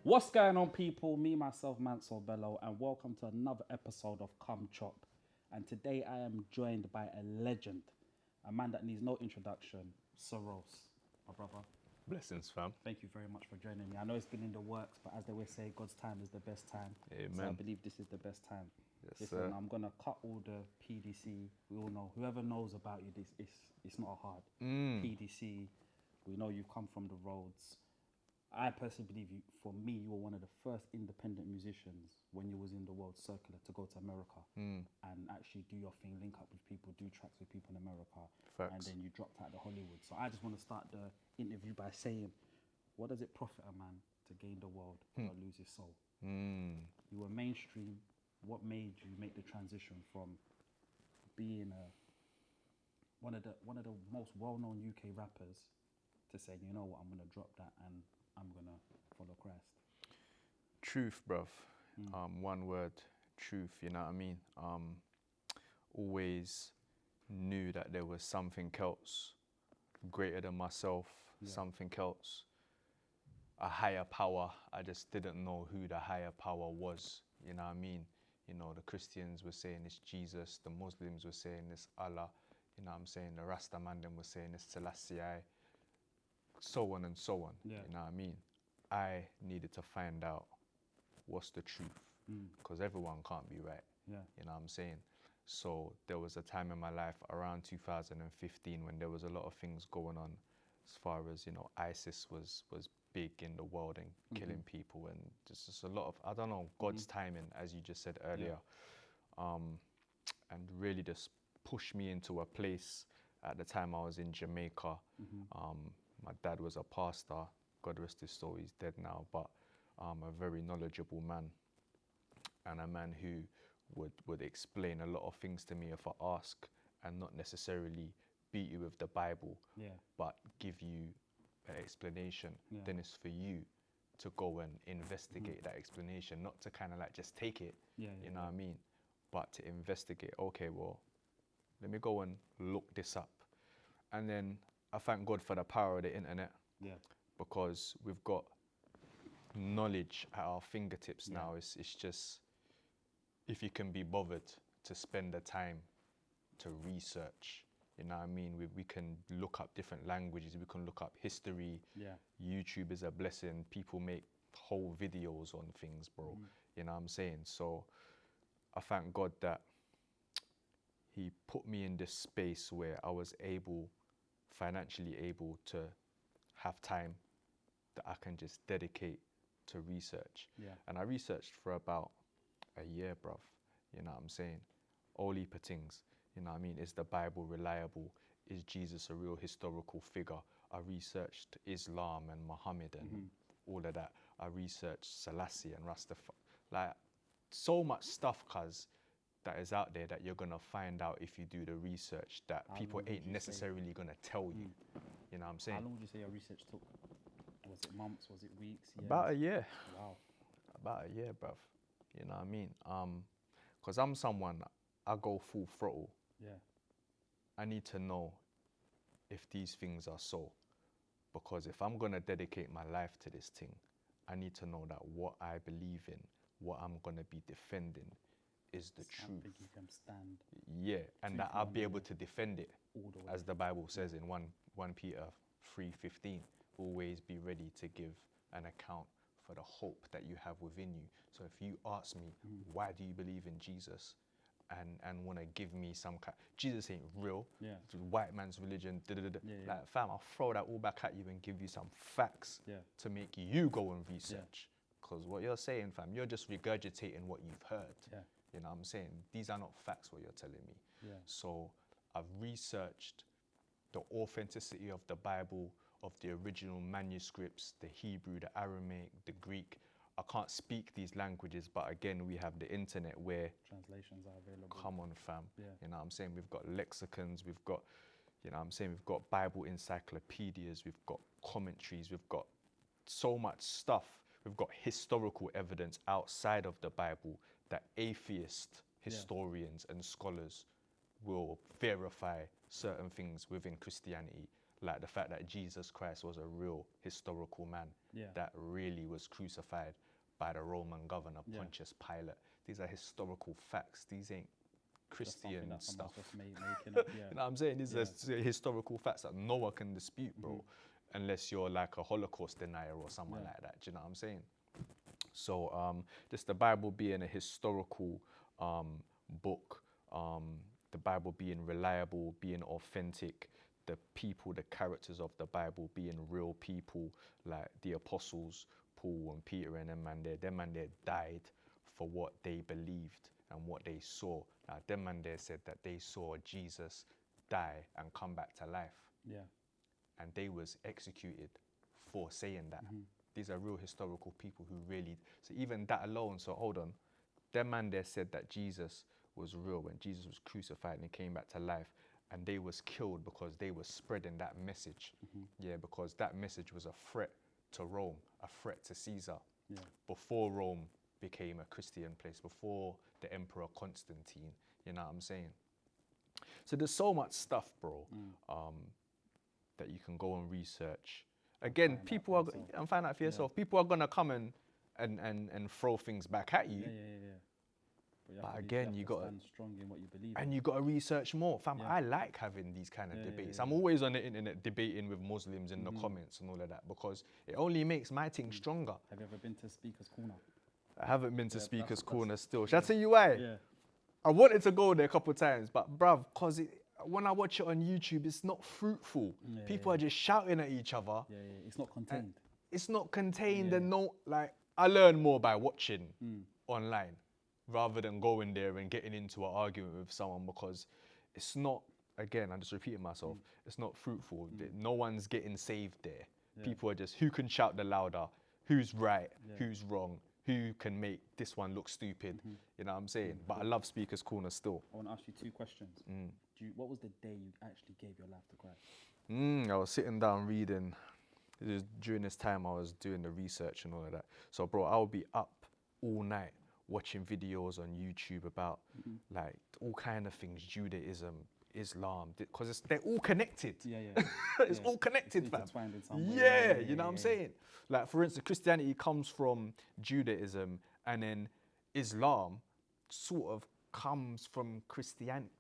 What's going on, people? Me, myself, Mansell Bello, and welcome to another episode of Come Chop. And today I am joined by a legend, a man that needs no introduction, Cerose, my brother. Blessings, fam. Thank you very much for joining me. I know it's been in the works, but as they always say, God's time is the best time. Amen. So I believe this is the best time. Yes, Listen, sir. I'm gonna cut all the PDC. We all know, whoever knows about you, it's not hard. PDC. We know you come from the roads. I personally believe you. For me, you were one of the first independent musicians when you was in the world circular to go to America and actually do your thing, link up with people, do tracks with people in America, Facts. and then you dropped out to Hollywood. So I just want to start the interview by saying, what does it profit a man to gain the world but lose his soul? You were mainstream. What made you make the transition from being one of the most well-known UK rappers to saying, you know what, I'm gonna drop that and I'm gonna follow Christ? Truth, bruv. One word, truth, you know what I mean? Always knew that there was something else greater than myself, something else, a higher power. I just didn't know who the higher power was, you know what I mean? You know, the Christians were saying it's Jesus, the Muslims were saying it's Allah, you know what I'm saying? The Rasta man them were saying it's Selassie, so on and so on, you know what I mean? I needed to find out what's the truth, because everyone can't be right, you know what I'm saying? So there was a time in my life around 2015 when there was a lot of things going on as far as, you know, ISIS was big in the world and killing people, and just a lot of, I don't know, God's timing, as you just said earlier, and really just pushed me into a place. At the time I was in Jamaica. My dad was a pastor, God rest his soul, he's dead now, but a very knowledgeable man, and a man who would explain a lot of things to me if I ask, and not necessarily beat you with the Bible, but give you an explanation. Then it's for you to go and investigate that explanation, not to kind of like just take it, you know what I mean, but to investigate. Okay, well, let me go and look this up. And then I thank God for the power of the internet, because we've got knowledge at our fingertips now. It's just, if you can be bothered to spend the time to research, you know what I mean? We can look up different languages, we can look up history. YouTube is a blessing. People make whole videos on things, bro. You know what I'm saying? So I thank God that he put me in this space where I was financially able to have time that I can just dedicate to research. And I researched for about a year, bruv. You know what I'm saying? All heap of things. You know what I mean? Is the Bible reliable? Is Jesus a real historical figure? I researched Islam and Muhammad and all of that. I researched Selassie and Rastafari. Like, so much stuff, cuz, that is out there that you're gonna find out if you do the research, that people ain't necessarily gonna tell you. You know what I'm saying? How long would you say your research took? Was it months? Was it weeks? Years? About a year. Wow. About a year, bruv. You know what I mean? Because I'm someone, I go full throttle. I need to know if these things are so. Because if I'm gonna dedicate my life to this thing, I need to know that what I believe in, what I'm gonna be defending, is the truth. Something you can stand. And that I'll be able to defend it, all the way. as the Bible says in 1 Peter 3:15. Always be ready to give an account for the hope that you have within you. So if you ask me, why do you believe in Jesus, and want to give me some kind, Jesus ain't real, it's white man's religion, like, fam, I'll throw that all back at you and give you some facts to make you go and research. Because what you're saying, fam, you're just regurgitating what you've heard. You know what I'm saying? These are not facts, what you're telling me. So I've researched the authenticity of the Bible, of the original manuscripts, the Hebrew, the Aramaic, the Greek. I can't speak these languages, but again, we have the internet where translations are available. Come on, fam. You know what I'm saying? We've got lexicons, we've got, you know what I'm saying, we've got Bible encyclopedias, we've got commentaries, we've got so much stuff. We've got historical evidence outside of the Bible that atheist historians and scholars will verify certain things within Christianity. like the fact that Jesus Christ was a real historical man that really was crucified by the Roman governor Pontius Pilate. These are historical facts. These ain't Christian stuff. Making up, You know what I'm saying? These are historical facts that no one can dispute, bro, unless you're like a Holocaust denier or someone like that. Do you know what I'm saying? So just the Bible being a historical book, the Bible being reliable, being authentic, the people, the characters of the Bible being real people, like the apostles, Paul and Peter and them man there died for what they believed and what they saw. Now, them man there said that they saw Jesus die and come back to life. Yeah. And they was executed for saying that. These are real historical people who really, so even that alone, so hold on, them man there said that Jesus was real when Jesus was crucified and he came back to life, and they was killed because they were spreading that message. Yeah, because that message was a threat to Rome, a threat to Caesar. Yeah. Before Rome became a Christian place, before the Emperor Constantine, you know what I'm saying? So there's so much stuff, bro, that you can go and research. Again, people are, and find out for yourself, people are gonna come and throw things back at you. But again, you got to stand strong in what you believe and you got to research more. Fam, I like having these kind of debates. I'm always on the internet debating with Muslims in the comments and all of that, because it only makes my thing stronger. Have you ever been to Speaker's Corner? I haven't been to Speaker's Corner still. Shall I tell you why? Yeah. I wanted to go there a couple of times, but bruv, because when I watch it on YouTube, it's not fruitful. People are just shouting at each other. It's not contained. It's not contained and no, like, I learn more by watching online rather than going there and getting into an argument with someone, because it's not, again, I'm just repeating myself, it's not fruitful. No one's getting saved there. People are just, who can shout the louder, who's right, who's wrong, who can make this one look stupid, you know what I'm saying? But I love Speaker's Corner still. I want to ask you two questions. What was the day you actually gave your life to Christ? I was sitting down reading. During this time I was doing the research and all of that. So bro, I would be up all night watching videos on YouTube about like all kind of things, Judaism, Islam, because they're all connected. It's all connected, fam. In some way. You know what I'm saying? Like, for instance, Christianity comes from Judaism, and then Islam sort of comes from Christianity.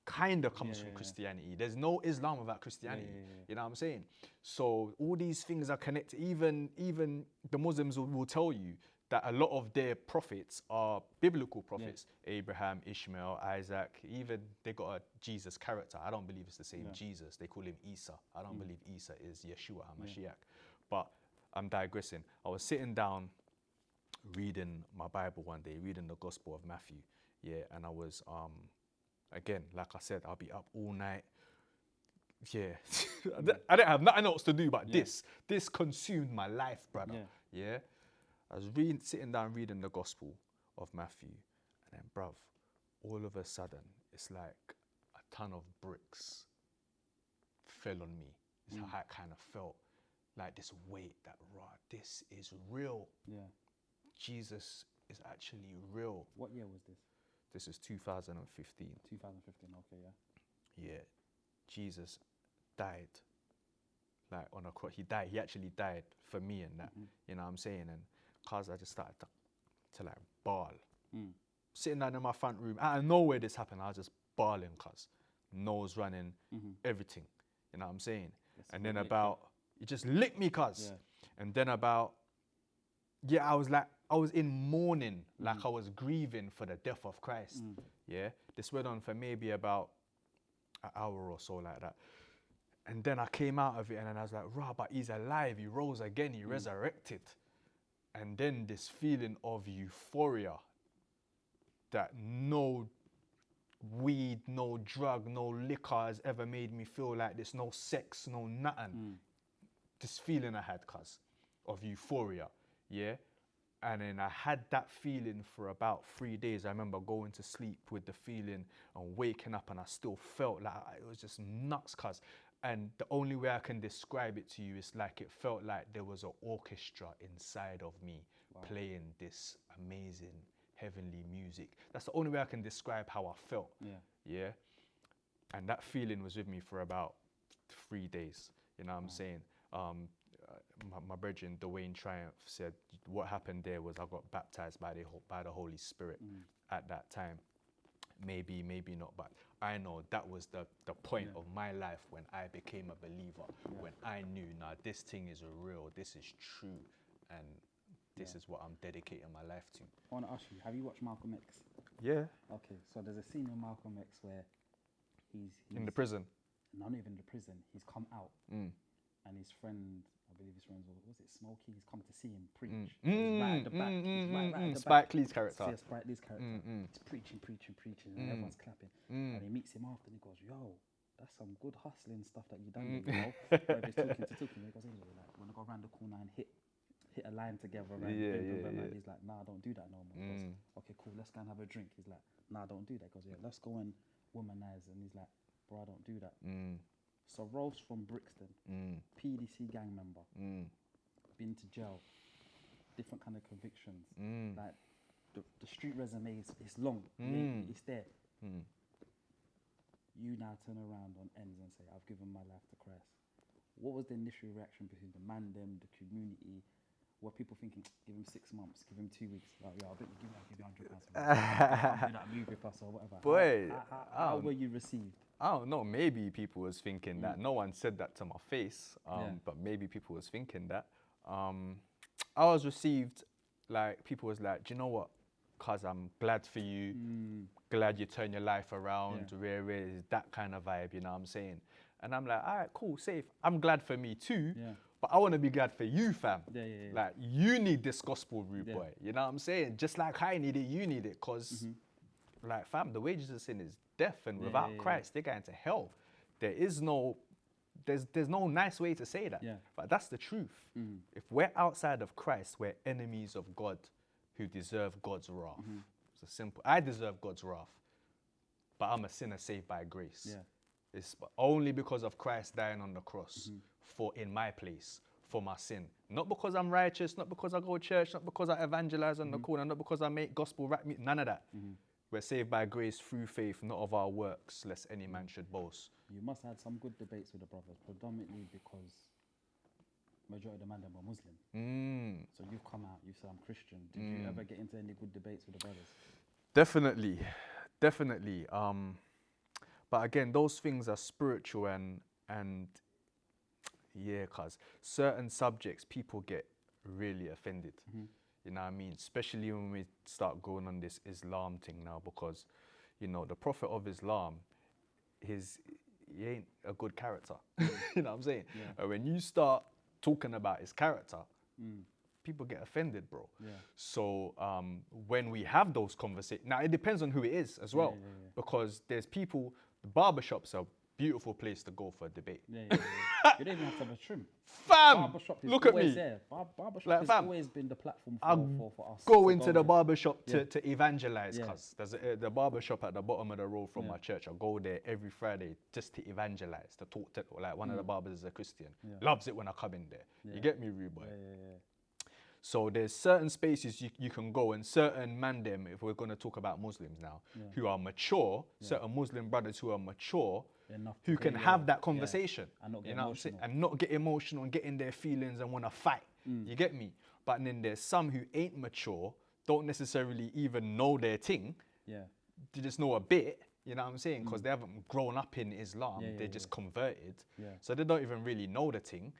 Kind of comes from Christianity. There's no Islam without Christianity. You know what I'm saying? So all these things are connected. Even the Muslims will tell you that a lot of their prophets are biblical prophets. Abraham, Ishmael, Isaac, even they got a Jesus character. I don't believe it's the same Jesus. They call him Isa. I don't believe Isa is Yeshua HaMashiach. But I'm digressing. I was sitting down reading my Bible one day, reading the Gospel of Matthew. And I was, again, like I said, I'll be up all night. I didn't have nothing else to do but this. This consumed my life, brother. I was sitting down reading the Gospel of Matthew, and then, bruv, all of a sudden, it's like a ton of bricks fell on me. It's how it kind of felt, like this weight that, this is real. Jesus is actually real. What year was this? This is 2015. 2015, okay, Yeah, Jesus died. Like on a cross, he died. He actually died for me and that. You know what I'm saying? And cause I just started to like bawl. Sitting down in my front room, out of nowhere this happened. I was just bawling, cause nose running, everything. You know what I'm saying? And then it just licked me, cause. And then I was in mourning, like I was grieving for the death of Christ. This went on for maybe about an hour or so like that. And then I came out of it and then I was like, but he's alive, he rose again, he resurrected. And then this feeling of euphoria that no weed, no drug, no liquor has ever made me feel like this, no sex, no nothing. This feeling I had, cuz, of euphoria, And then I had that feeling for about 3 days. I remember going to sleep with the feeling and waking up and I still felt like it was just nuts, cuz. And the only way I can describe it to you is like it felt like there was an orchestra inside of me playing this amazing heavenly music. That's the only way I can describe how I felt. And that feeling was with me for about 3 days. You know what I'm saying? My brethren, Dwayne Triumph, said what happened there was I got baptized by the Holy Spirit at that time. Maybe not, but I know that was the point of my life when I became a believer, when I knew, now this thing is real, this is true, and this is what I'm dedicating my life to. I want to ask you, have you watched Malcolm X? Yeah. Okay, so there's a scene in Malcolm X where he's In the prison. not even in the prison, he's come out, and his friend, I believe his friend was it Smokey? He's come to see him preach. He's right at the back. He's right at the back. Spike Lee's character. Yeah, Spike Lee's character. He's preaching, and everyone's clapping. And he meets him after, and he goes, "Yo, that's some good hustling stuff that you done, you know." But if he's talking, he goes, "Hey, like, when I go around the corner and hit a line together, and he's like, "Nah, don't do that no more." He goes, "Okay, cool, let's go and have a drink." He's like, "Nah, don't do that." He goes, "Yeah, let's go and womanize." And he's like, "Bro, I don't do that." Cerose from Brixton, PDC gang member, been to jail, different kind of convictions. Like the street resume is long, it's there. You now turn around on ends and say, "I've given my life to Christ." What was the initial reaction between the man, them, the community? Were people thinking, "Give him 6 months, give him 2 weeks"? Like, yeah, I'll give you £100. Do that move with us or whatever. Boy, how were you received? I don't know, maybe people was thinking that. No one said that to my face, but maybe people was thinking that. I was received, like, people was like, "Do you know what? Cause I'm glad for you, glad you turn your life around, is that kind of vibe, you know what I'm saying?" And I'm like, all right, cool, safe. I'm glad for me too, but I want to be glad for you, fam. Like, you need this gospel route, boy. You know what I'm saying? Just like I need it, you need it, cause like, fam, the wages of sin is death, and without Christ, they're going to hell. There's no nice way to say that, but that's the truth. If we're outside of Christ, we're enemies of God who deserve God's wrath. It's a simple, I deserve God's wrath, but I'm a sinner saved by grace. It's only because of Christ dying on the cross in my place, for my sin. Not because I'm righteous, not because I go to church, not because I evangelize on the corner, not because I make gospel rap music, none of that. We're saved by grace through faith, not of our works, lest any man should boast. You must have had some good debates with the brothers, predominantly because majority of the man them were Muslim. So you've come out, you said, "I'm Christian." Did you ever get into any good debates with the brothers? Definitely. But again, those things are spiritual and yeah, cause certain subjects people get really offended. You know what I mean? Especially when we start going on this Islam thing now, because, you know, the Prophet of Islam, he ain't a good character. You know what I'm saying? And when you start talking about his character, people get offended, bro. So when we have those conversations, now it depends on who it is as well, because there's people, the barbershops are a beautiful place to go for a debate. You don't even have to have a trim. Fam, Barbershop is look at always me. there. Barbershop Like, has fam, always been the platform for us. Go to into the in. barbershop to evangelize, cuz there's the barbershop at the bottom of the road from my church. I go there every Friday just to evangelize, to talk to, like, one of the barbers is a Christian. Loves it when I come in there. You get me, rude boy? So there's certain spaces you can go, and certain mandem, if we're going to talk about Muslims now, who are mature, certain Muslim brothers who are mature, who can have that conversation, and not get you know what I'm saying? emotional. And not get emotional and get in their feelings and want to fight. You get me? But then there's some who ain't mature, don't necessarily even know their thing. They just know a bit, you know what I'm saying? Because they haven't grown up in Islam, they're just converted. So they don't even really know the thing.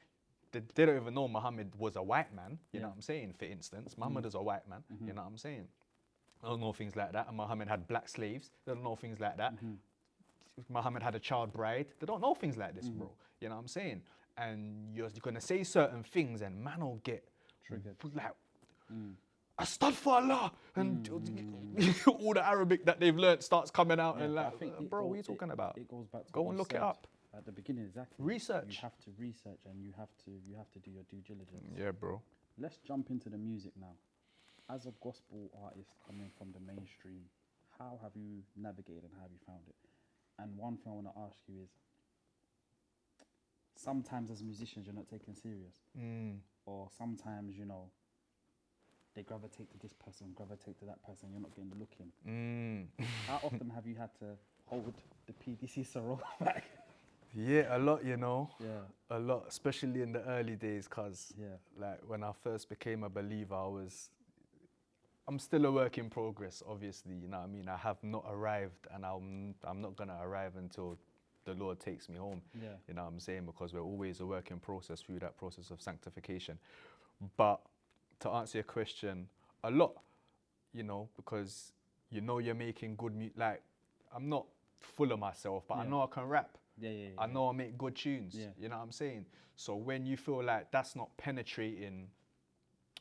They don't even know Muhammad was a white man, you know what I'm saying, for instance. Muhammad is a white man, you know what I'm saying? I don't know things like that. And Muhammad had black slaves, they don't know things like that. Muhammad had a child bride, they don't know things like this, bro. You know what I'm saying? And you're going to say certain things and man will get triggered. Like, Astaghfirullah, and all the Arabic that they've learnt starts coming out, and like, bro, what are you talking about? It goes back to go and look it up. At the beginning, exactly. Research. You have to research, and you have to do your due diligence. Yeah, bro. Let's jump into the music now. As a gospel artist coming from the mainstream, how have you navigated and how have you found it? And one thing I want to ask you is, sometimes as musicians you're not taken serious, or sometimes, you know, they gravitate to this person, gravitate to that person, you're not getting the look in. How often have you had to hold the PDC Cerose back? Yeah, a lot, you know. Yeah. A lot, especially in the early days, cause Yeah. like when I first became a believer, I'm still a work in progress, obviously, you know what I mean? I have not arrived, and I'm not gonna arrive until the Lord takes me home. Yeah. You know what I'm saying? Because we're always a work in process through that process of sanctification. But to answer your question, a lot, you know, because you know you're making good music. Like, I'm not full of myself, but I Yeah. know I can rap. Yeah. I know I make good tunes. Yeah. You know what I'm saying? So when you feel like that's not penetrating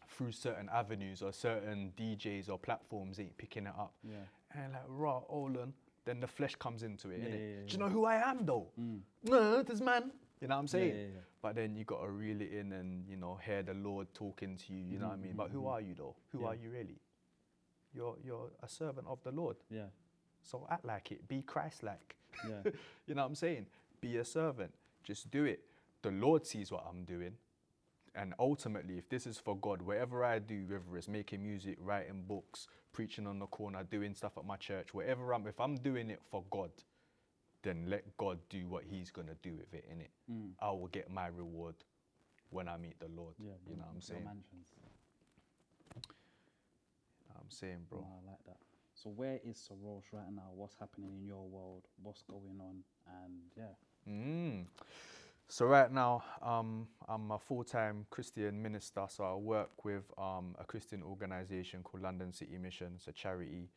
through certain avenues, or certain DJs or platforms ain't picking it up, Yeah. and like, raw, hold on, then the flesh comes into it, Yeah, innit? yeah, Do you know who I am though? No, this man. You know what I'm saying? yeah. But then you gotta reel it in and, you know, hear the Lord talking to you, you know what I mean? But who are you though? Who Yeah. are you really? You're a servant of the Lord. Yeah. So act like it, be Christ-like. Yeah. You know what I'm saying? Be a servant, just do it. The Lord sees what I'm doing. And ultimately, if this is for God, whatever I do, whether it's making music, writing books, preaching on the corner, doing stuff at my church, if I'm doing it for God, then let God do what he's gonna do with it, innit? I will get my reward when I meet the Lord. Yeah. You know what I'm your saying? mansions. You know what I'm saying, bro. No, I like that. So where is Cerose right now? What's happening in your world? What's going on? And yeah. So right now, I'm a full-time Christian minister. So I work with a Christian organization called London City Mission. It's a charity.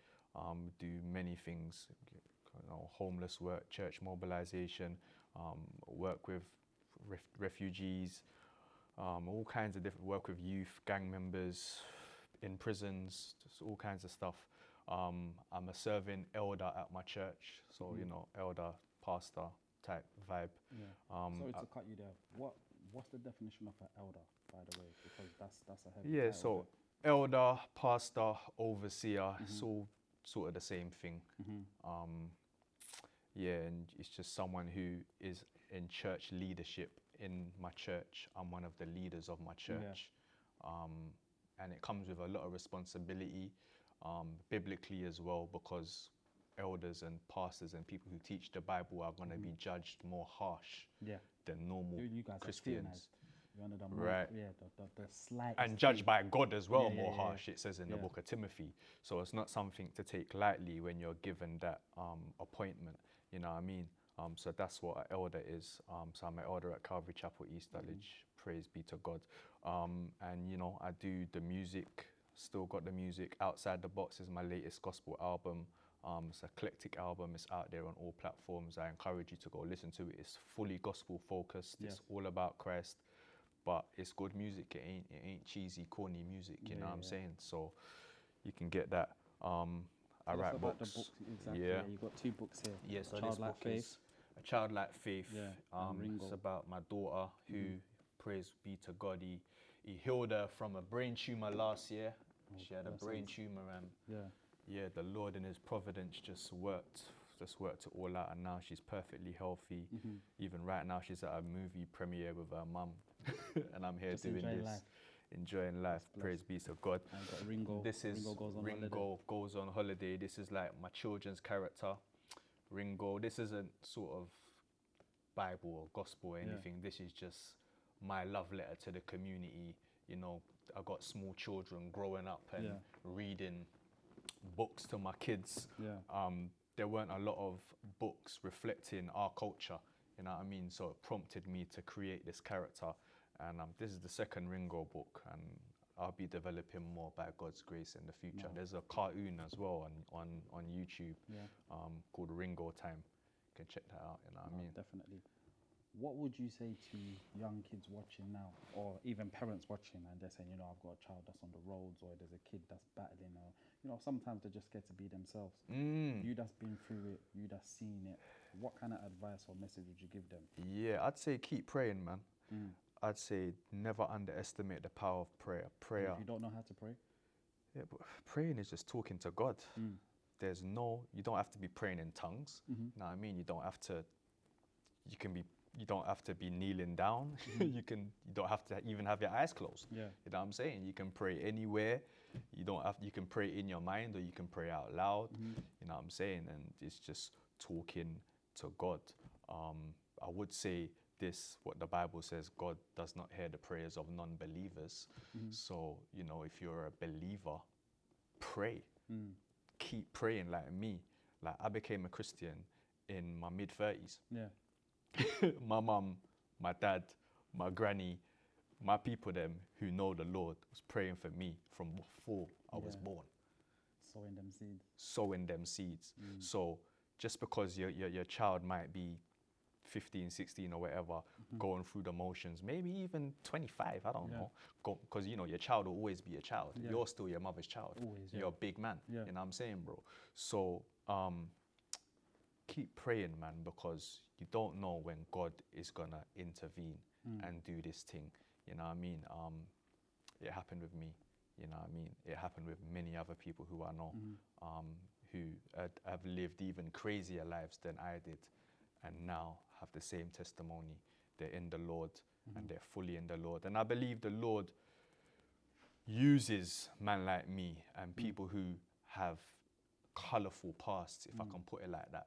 Do many things, you know, homeless work, church mobilization, work with refugees, all kinds of different work with youth, gang members, in prisons, just all kinds of stuff. I'm a serving elder at my church, so you know, elder, pastor type vibe. Yeah. Sorry to cut you there. What's the definition of an elder, by the way? Because that's a heavy Yeah, title so elder, pastor, overseer, it's all sort of the same thing. Yeah, and it's just someone who is in church leadership in my church. I'm one of the leaders of my church. And it comes with a lot of responsibility, biblically as well, because elders and pastors and people who teach the Bible are going to be judged more harsh than normal You guys Christians. You're under the Right. the slightest And judged thing. by God as well, Yeah, more yeah, harsh, it says in the book of Timothy. So it's not something to take lightly when you're given that appointment, you know what I mean? So that's what an elder is. So I'm an elder at Calvary Chapel, East Dulwich, praise be to God. And you know, I do the music, still got the music. Outside the Box is my latest gospel album. It's an eclectic album, it's out there on all platforms. I encourage you to go listen to it. It's fully gospel focused, it's all about Christ. But it's good music. It ain't cheesy, corny music. You know what I'm saying? So you can get that. I Tell us write about books. the books, exactly. Yeah. You've got 2 books here. Yeah. So this Childlike book Faith. is A Childlike Faith. Yeah, and Ringo. It's about my daughter who, praise be to God, he healed her from a brain tumor last year. She had a brain tumor, and yeah, the Lord in His providence just worked it all out, and now she's perfectly healthy. Even right now, she's at a movie premiere with her mum, and I'm here Just doing enjoying this, life. enjoying life. Praise be to God. And you've got Ringo. This is Ringo goes on holiday. Goes on holiday. This is like my children's character, Ringo. This isn't sort of Bible or gospel or anything. This is just my love letter to the community. You know, I got small children growing up and reading books to my kids. There weren't a lot of books reflecting our culture, you know what I mean? So it prompted me to create this character. And this is the second Ringo book, and I'll be developing more by God's grace in the future. There's a cartoon as well on YouTube called Ringo Time. You can check that out, you know what I mean? Definitely. What would you say to young kids watching now, or even parents watching, and they're saying, you know, I've got a child that's on the roads, or there's a kid that's battling, or, you know, sometimes they're just scared to be themselves. You that's been through it, you that's seen it, what kind of advice or message would you give them? Yeah, I'd say keep praying, man. I'd say never underestimate the power of prayer. Prayer. And if you don't know how to pray? Yeah, but praying is just talking to God. You don't have to be praying in tongues. You know what I mean? You don't have to be kneeling down. You don't have to even have your eyes closed. You know what I'm saying? You can pray anywhere. You can pray in your mind, or you can pray out loud. You know what I'm saying? And it's just talking to God. I would say this, what the Bible says, God does not hear the prayers of non-believers. So, you know, if you're a believer, pray. Keep praying like me. Like, I became a Christian in my mid-30s. Yeah. My mum, my dad, my granny, my people them who know the Lord was praying for me from before I was born. Sowing them seeds. Sowing them seeds. So just because your child might be 15, 16 or whatever, going through the motions, maybe even 25, I don't know. Because, you know, your child will always be a child. You're still your mother's child. Always, You're a big man. You know what I'm saying, bro? So keep praying, man, because you don't know when God is going to intervene and do this thing. You know what I mean? It happened with me. You know what I mean? It happened with many other people who I know, who have lived even crazier lives than I did, and now have the same testimony. They're in the Lord, and they're fully in the Lord. And I believe the Lord uses man like me and people who have colourful pasts, if I can put it like that.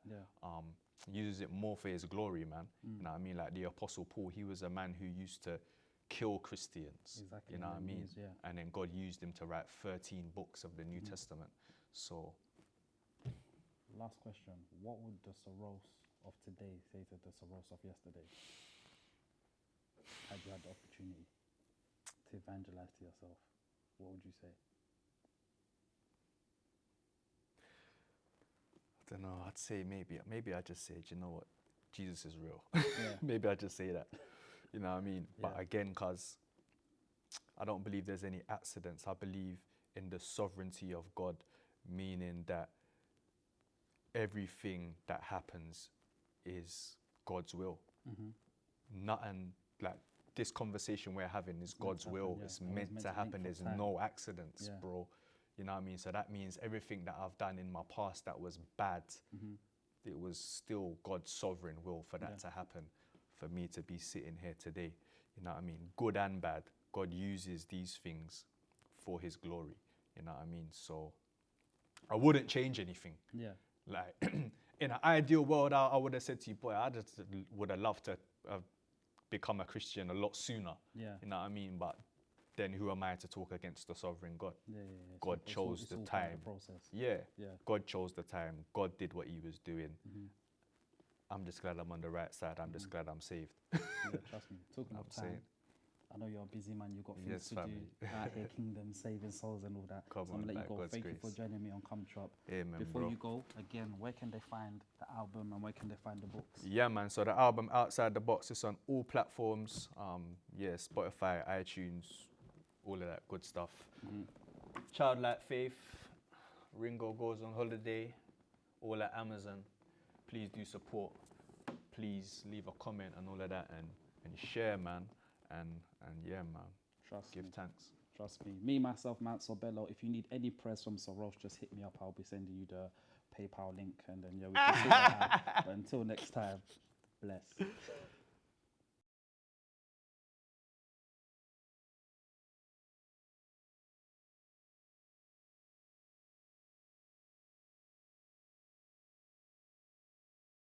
Uses it more for his glory, man. You know what I mean? Like the Apostle Paul, he was a man who used to kill Christians. Exactly. You know what I mean? And then God used him to write 13 books of the New Testament. So, last question. What would the Cerose of today say to the Cerose of yesterday? Had you had the opportunity to evangelize to yourself, what would you say? I don't know, I'd say maybe I just say, do you know what? Jesus is real. Yeah. Maybe I just say that. You know what I mean? But Yeah. again, because I don't believe there's any accidents. I believe in the sovereignty of God, meaning that everything that happens is God's will. Nothing like this conversation we're having is God's will. Yeah. It's meant to happen. There's no accidents, bro. You know what I mean? So that means everything that I've done in my past that was bad, it was still God's sovereign will for that to happen, for me to be sitting here today. You know what I mean? Good and bad. God uses these things for his glory. You know what I mean? So I wouldn't change anything. Yeah. Like in an ideal world, I would have said to you, boy, I just would have loved to have become a Christian a lot sooner. Yeah. You know what I mean? But then who am I to talk against the sovereign God? Yeah. God chose the time. Process. Yeah. Yeah. God chose the time. God did what he was doing. I'm just glad I'm on the right side. I'm just glad I'm saved. Yeah, trust me. Talking of time, saying. I know you're a busy man. You've got things Yes, to family. do out here, kingdom, saving souls and all that. Come so I'm on, going to let by you go. God's Thank you grace. for joining me on Come Chop. Amen, Before bro. you go, again, where can they find the album and where can they find the books? Yeah, man. So the album Outside the Box is on all platforms. Spotify, iTunes, all of that good stuff. Childlike Faith, Ringo Goes on Holiday, all at Amazon. Please do support. Please leave a comment and all of that, and share, man. And yeah, man. Give thanks. Trust me. Me, myself, Matt Sobello. If you need any prayers from Cerose, just hit me up. I'll be sending you the PayPal link, and then we can sort that out. But until next time, bless.